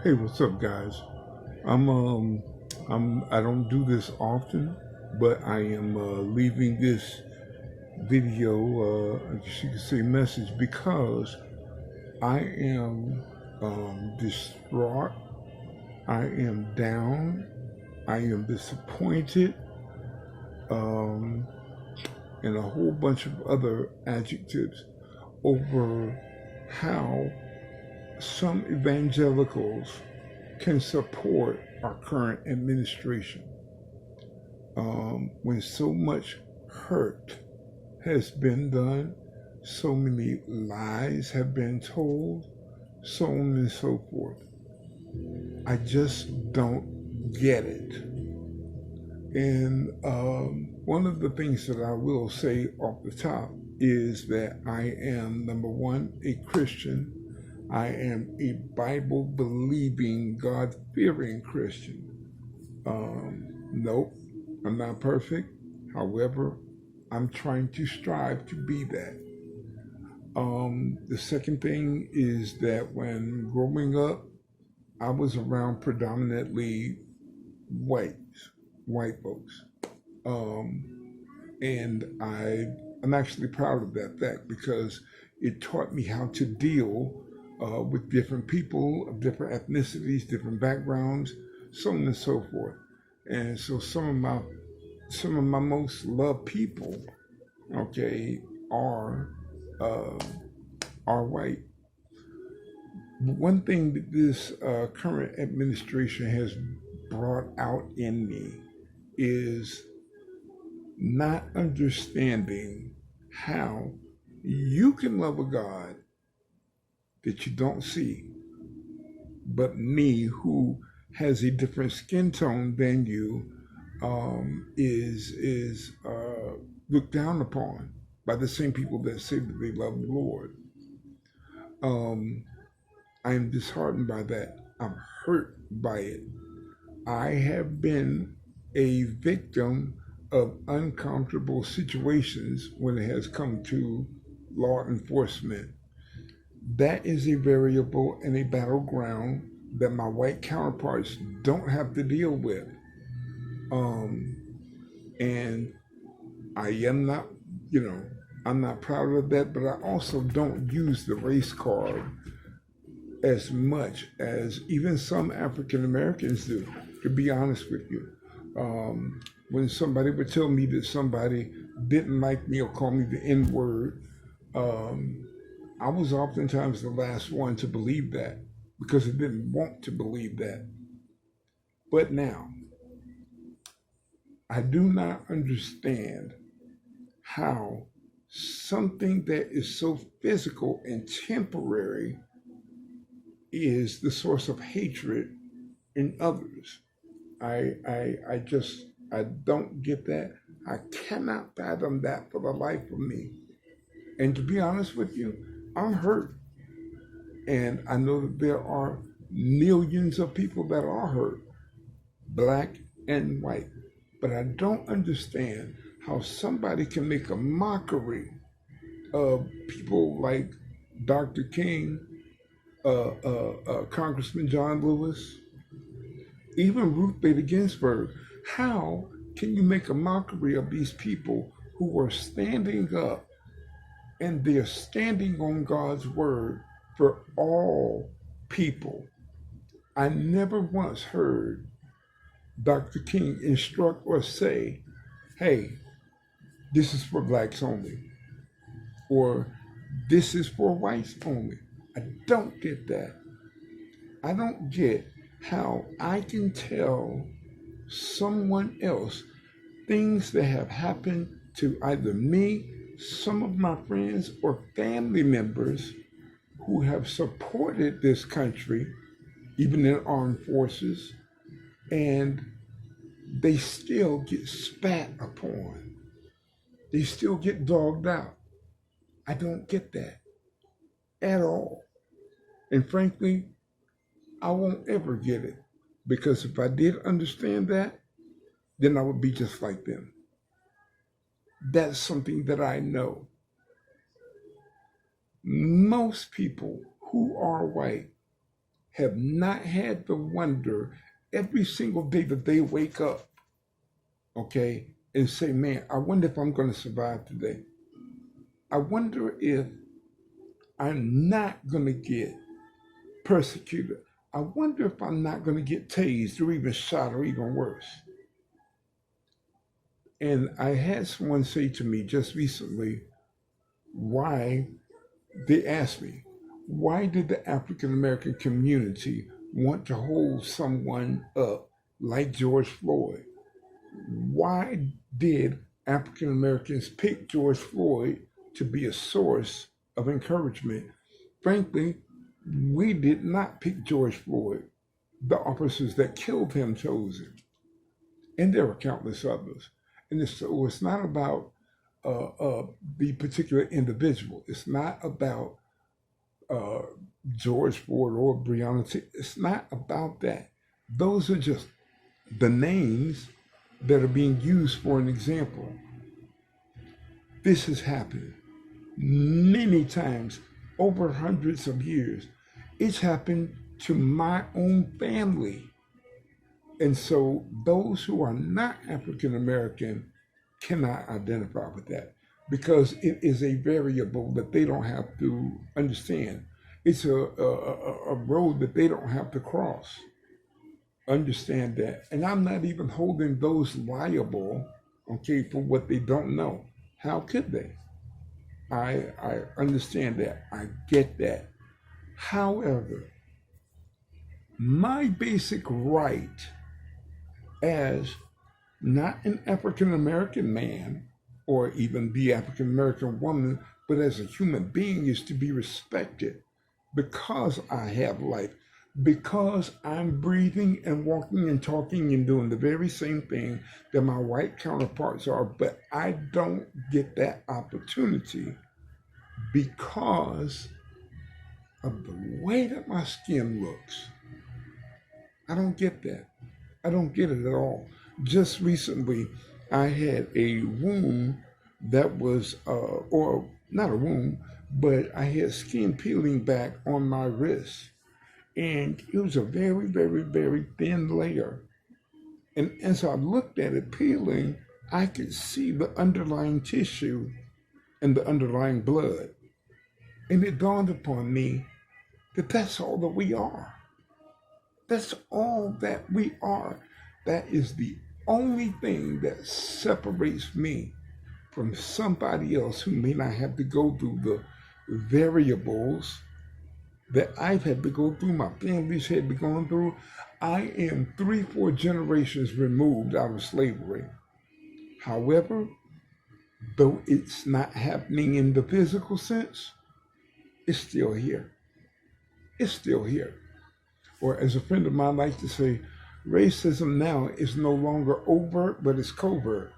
Hey, what's up, guys? I'm I don't do this often, but I am leaving this video, I guess you could say message, because I am distraught. I am down. I am disappointed, um, and a whole bunch of other adjectives over how some evangelicals can support our current administration. When so much hurt has been done, so many lies have been told, so on and so forth. I just don't get it. And one of the things that I will say off the top is that I am, number one, a Christian. I am a Bible believing, God fearing Christian. Nope, I'm not perfect. However, I'm trying to strive to be that. The second thing is that when growing up, I was around predominantly white folks. And I'm actually proud of that fact because it taught me how to deal with different people of different ethnicities, different backgrounds, so on and so forth. And so some of my most loved people, okay, are uh, are white. One thing that this current administration has brought out in me is not understanding how you can love a God that you don't see, but me, who has a different skin tone than you, is looked down upon by the same people that say that they love the Lord. Um, I am disheartened by that. I'm hurt by it. I have been a victim of uncomfortable situations when it has come to law enforcement. That is a variable and a battleground that my white counterparts don't have to deal with. Um, and I am not, you know, I'm not proud of that, but I also don't use the race card as much as even some African Americans do, to be honest with you. When somebody would tell me that somebody didn't like me or call me the N word, um, I was oftentimes the last one to believe that because I didn't want to believe that. But now, I do not understand how something that is so physical and temporary is the source of hatred in others. I don't get that. I cannot fathom that for the life of me. And to be honest with you, I'm hurt. And I know that there are millions of people that are hurt, black and white. But I don't understand how somebody can make a mockery of people like Dr. King, Congressman John Lewis, even Ruth Bader Ginsburg. How can you make a mockery of these people who are standing up and they're standing on God's word for all people? I never once heard Dr. King instruct or say, hey, this is for blacks only, or this is for whites only. I don't get that. I don't get how I can tell someone else things that have happened to either me, some of my friends, or family members who have supported this country, even in armed forces, and they still get spat upon. They still get dogged out. I don't get that at all. And frankly, I won't ever get it. Because if I did understand that, then I would be just like them. That's something that I know. Most people who are white have not had to wonder every single day that they wake up, okay, and say, man, I wonder if I'm going to survive today. I wonder if I'm not going to get persecuted. I wonder if I'm not going to get tased or even shot or even worse. And I had someone say to me just recently, why, they asked me, why did the African American community want to hold someone up like George Floyd? Why did African Americans pick George Floyd to be a source of encouragement? Frankly, we did not pick George Floyd. The officers that killed him chose him. And there were countless others. And so it's not about the particular individual. It's not about uh, George Floyd or Breonna. It's not about that. Those are just the names that are being used for an example. This has happened many times over hundreds of years. It's happened to my own family. And so those who are not African American cannot identify with that because it is a variable that they don't have to understand. It's a road that they don't have to cross. Understand that. And I'm not even holding those liable, okay, for what they don't know. How could they? I understand that. I get that. However, my basic right as not an African American man or even the African American woman, but as a human being is to be respected because I have life, because I'm breathing and walking and talking and doing the very same thing that my white counterparts are, but I don't get that opportunity because of the way that my skin looks. I don't get that. I don't get it at all. Just recently, I had a wound that was, or not a wound, but I had skin peeling back on my wrist. And it was a very, very, very thin layer. And as I looked at it peeling, I could see the underlying tissue and the underlying blood. And it dawned upon me that that's all that we are. That's all that we are. That is the only thing that separates me from somebody else who may not have to go through the variables that I've had to go through, my family's had to go through. I am 3-4 generations removed out of slavery. However, though it's not happening in the physical sense, it's still here. It's still here. Or as a friend of mine likes to say, racism now is no longer overt, but it's covert.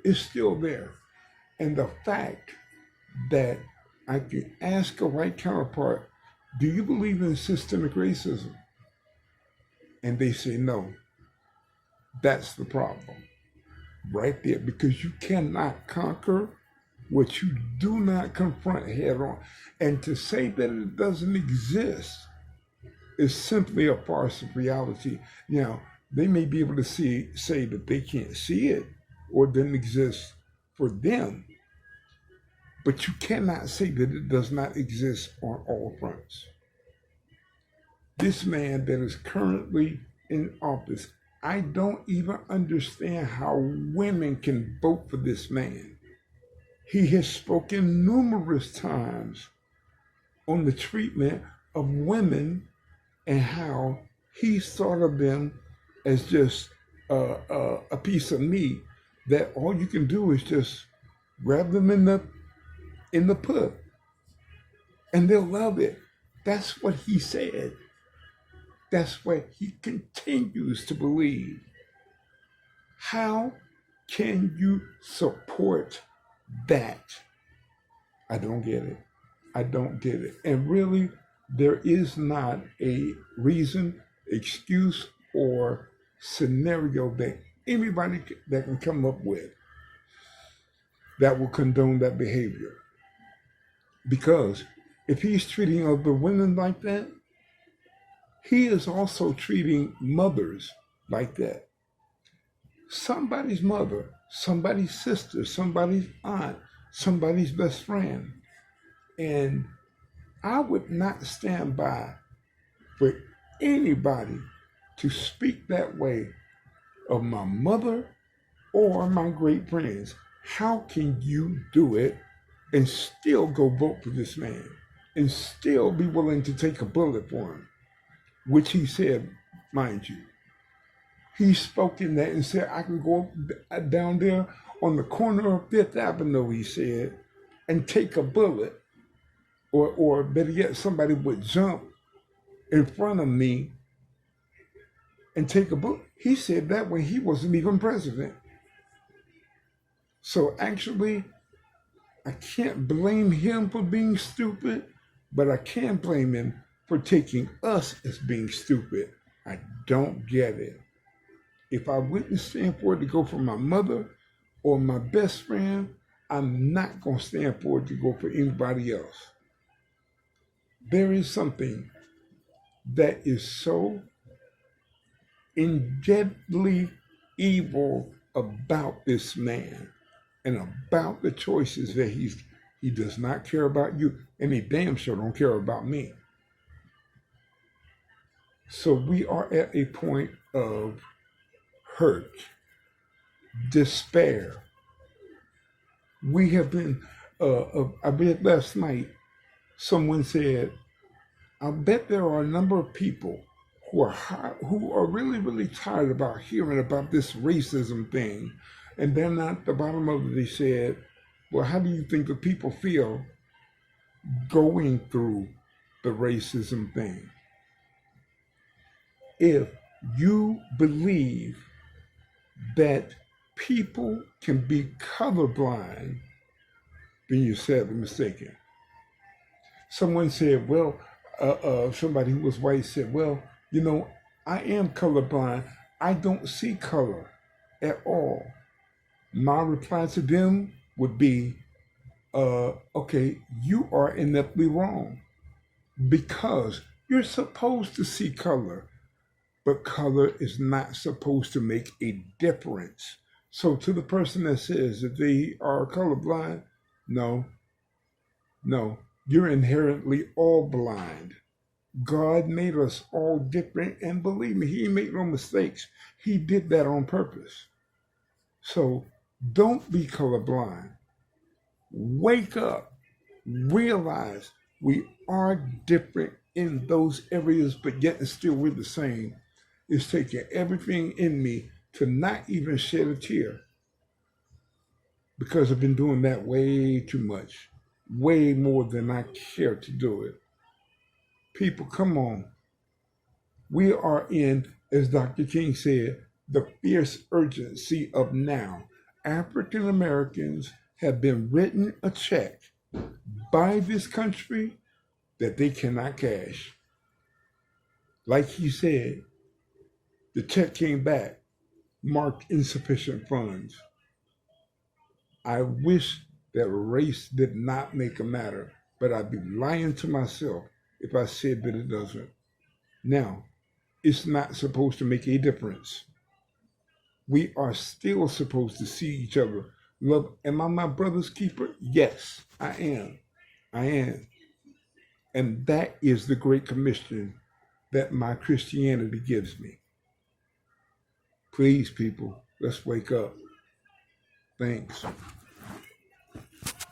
It's still there. And the fact that I can ask a white counterpart, do you believe in systemic racism? And they say no. That's the problem right there, because you cannot conquer what you do not confront head on. And to say that it doesn't exist is simply a farce of reality. Now, they may be able to say that they can't see it or it doesn't exist for them, but you cannot say that it does not exist on all fronts. This man that is currently in office, I don't even understand how women can vote for this man. He has spoken numerous times on the treatment of women and how he thought of them as just a piece of meat that all you can do is just grab them in the put and they'll love it. That's what he said. That's what he continues to believe. How can you support that? I don't get it. I don't get it. And really, there is not a reason, excuse, or scenario that anybody that can come up with that will condone that behavior. Because if he's treating other women like that, he is also treating mothers like that. Somebody's mother, somebody's sister, somebody's aunt, somebody's best friend. And I would not stand by for anybody to speak that way of my mother or my great friends. How can you do it and still go vote for this man and still be willing to take a bullet for him? Which he said, mind you. He spoke in that and said, I can go down there on the corner of Fifth Avenue, he said, and take a bullet. Or better yet, somebody would jump in front of me and take a bullet. He said that when he wasn't even president. So actually, I can't blame him for being stupid, but I can blame him for taking us as being stupid. I don't get it. If I wouldn't stand for it to go for my mother or my best friend, I'm not going to stand for it to go for anybody else. There is something that is so deadly evil about this man and about the choices that he does not care about you, and he damn sure don't care about me. So we are at a point of hurt, despair. We have been, I read last night, someone said, I bet there are a number of people who are really, really tired about hearing about this racism thing. And then at the bottom of it, they said, well, how do you think the people feel going through the racism thing? If you believe that people can be colorblind, then you're sadly mistaken. Someone said, well, somebody who was white said, well, you know, I am colorblind. I don't see color at all. My reply to them would be, okay, you are ineptly wrong, because you're supposed to see color, but color is not supposed to make a difference. So to the person that says that they are colorblind, no, you're inherently all blind. God made us all different, and believe me, he made no mistakes. He did that on purpose. So don't be colorblind. Wake up. Realize we are different in those areas, but yet and still we're the same. It's taking everything in me to not even shed a tear, because I've been doing that way too much, way more than I care to do it. People, come on. We are in, as Dr. King said, the fierce urgency of now. African Americans have been written a check by this country that they cannot cash. Like he said, the check came back marked insufficient funds. I wish that race did not make a matter, but I'd be lying to myself if I said that it doesn't. Now, it's not supposed to make a difference. We are still supposed to see each other. Love, am I my brother's keeper? Yes, I am. I am. And that is the great commission that my Christianity gives me. Please, people, let's wake up. Thanks.